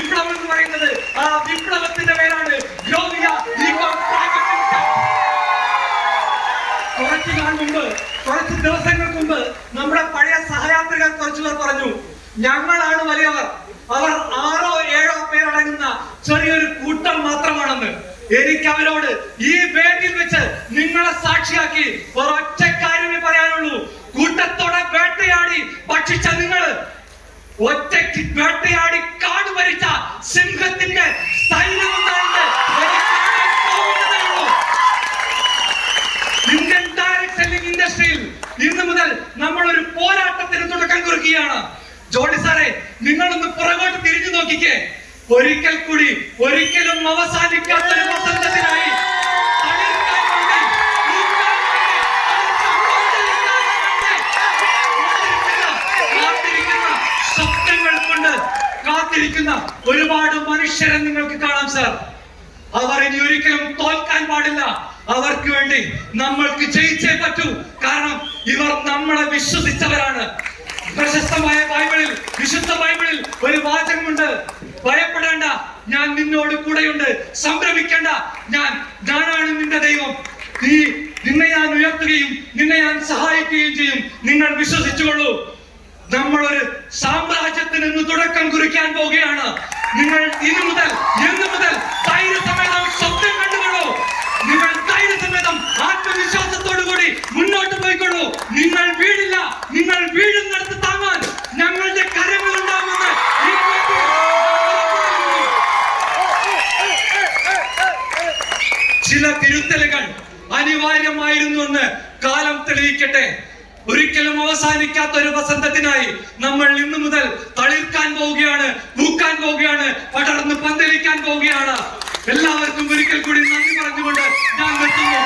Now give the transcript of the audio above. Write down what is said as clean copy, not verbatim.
വിപ്ലവം എന്ന് പറയുന്നത്. ആ വിപ്ലവത്തിന്റെ പേരാണ് കുറച്ച് ദിവസങ്ങൾക്ക് മുമ്പ് നമ്മുടെ പഴയ സഹയാത്രികർ കുറച്ചുപേർ പറഞ്ഞു, ഞങ്ങളാണ് വലിയവർ, അവർ 6 or 7 പേരടങ്ങുന്ന ചെറിയൊരു കൂട്ടം മാത്രമാണെന്ന്. എനിക്ക് അവരോട് ഈ വേദിയിൽ വെച്ച് നിങ്ങളെ സാക്ഷിയാക്കി ഒരൊറ്റ കാര്യമേ പറയാനുള്ളൂ. കൂട്ടത്തോടെ വേട്ടയാടി ഭക്ഷിച്ച നിങ്ങൾ, ഒറ്റയ്ക്ക് വേട്ടയാടി കാട് ഭരിച്ച സിംഹത്തിന്റെ ഇന്ത്യൻ ഡയറക്ട് സെല്ലിംഗ് ഇൻഡസ്ട്രിയിൽ ഇന്ന് മുതൽ നമ്മൾ ഒരു പോരാട്ടത്തിന് തുടക്കം കുറിക്കുകയാണ്. ജോണി സാറേ, നിങ്ങളൊന്ന് പുറകോട്ട് തിരിഞ്ഞു നോക്കിക്കേ. ഒരിക്കൽ കൂടി ഒരിക്കലും അവസാനിക്കാത്തൊരു വസന്തത്തിനായി സ്വപ്നങ്ങൾ കൊണ്ട് കാത്തിരിക്കുന്ന ഒരുപാട് മനുഷ്യരെ നിങ്ങൾക്ക് കാണാം സാർ. അവർ ഇനി ഒരിക്കലും തോൽക്കാൻ പാടില്ല. അവർക്ക് വേണ്ടി നമ്മൾക്ക് ജയിച്ചേ പറ്റൂ. കാരണം ഇവർ നമ്മളെ വിശ്വസിച്ചവരാണ്. പ്രശസ്തമായ ബൈബിളിൽ, വിശുദ്ധ ബൈബിളിൽ ഒരു വാചകമുണ്ട്, ഭയപ്പെടേണ്ട, ഞാൻ നിന്നോട് കൂടെയുണ്ട്, സംഭ്രമിക്കേണ്ട, ഞാനാണ് നിന്റെ ദൈവം, നിന്നെ ഞാൻ ഉയർത്തുകയും നിന്നെ ഞാൻ സഹായിക്കുകയും ചെയ്യും, നിങ്ങൾ വിശ്വസിച്ചുകൊള്ളൂ. നമ്മളൊരു സാമ്രാജ്യത്തിന് ഇന്ന് തുടക്കം കുറിക്കാൻ പോവുകയാണ്. നിങ്ങൾ ഇന്നു മുതൽ ധൈര്യസമേതം സ്വപ്നം കണ്ടുകൊള്ളൂ. നിങ്ങൾ ധൈര്യസമേതം ആത്മവിശ്വാസത്തോടു കൂടി മുന്നോട്ട് പോയിക്കൊള്ളൂ. നിങ്ങൾ വീടില്ല, നിങ്ങൾ വീഴുന്നിടത്ത് താങ്ങാൻ ഞങ്ങളുടെ കരങ്ങളുണ്ടാകുമെന്ന് ചില തിരുത്തലുകൾ അനിവാര്യമായിരുന്നു എന്ന് കാലം തെളിയിക്കട്ടെ. ഒരിക്കലും അവസാനിക്കാത്ത ഒരു വസന്തത്തിനായി നമ്മൾ ഇന്നു മുതൽ തളിർക്കാൻ പോവുകയാണ്, പൂക്കാൻ പോവുകയാണ്, പടർന്ന് പന്തലിക്കാൻ പോവുകയാണ്. എല്ലാവർക്കും ഒരിക്കൽ കൂടി നന്ദി പറഞ്ഞുകൊണ്ട് ഞാൻ നിർത്തുന്നു.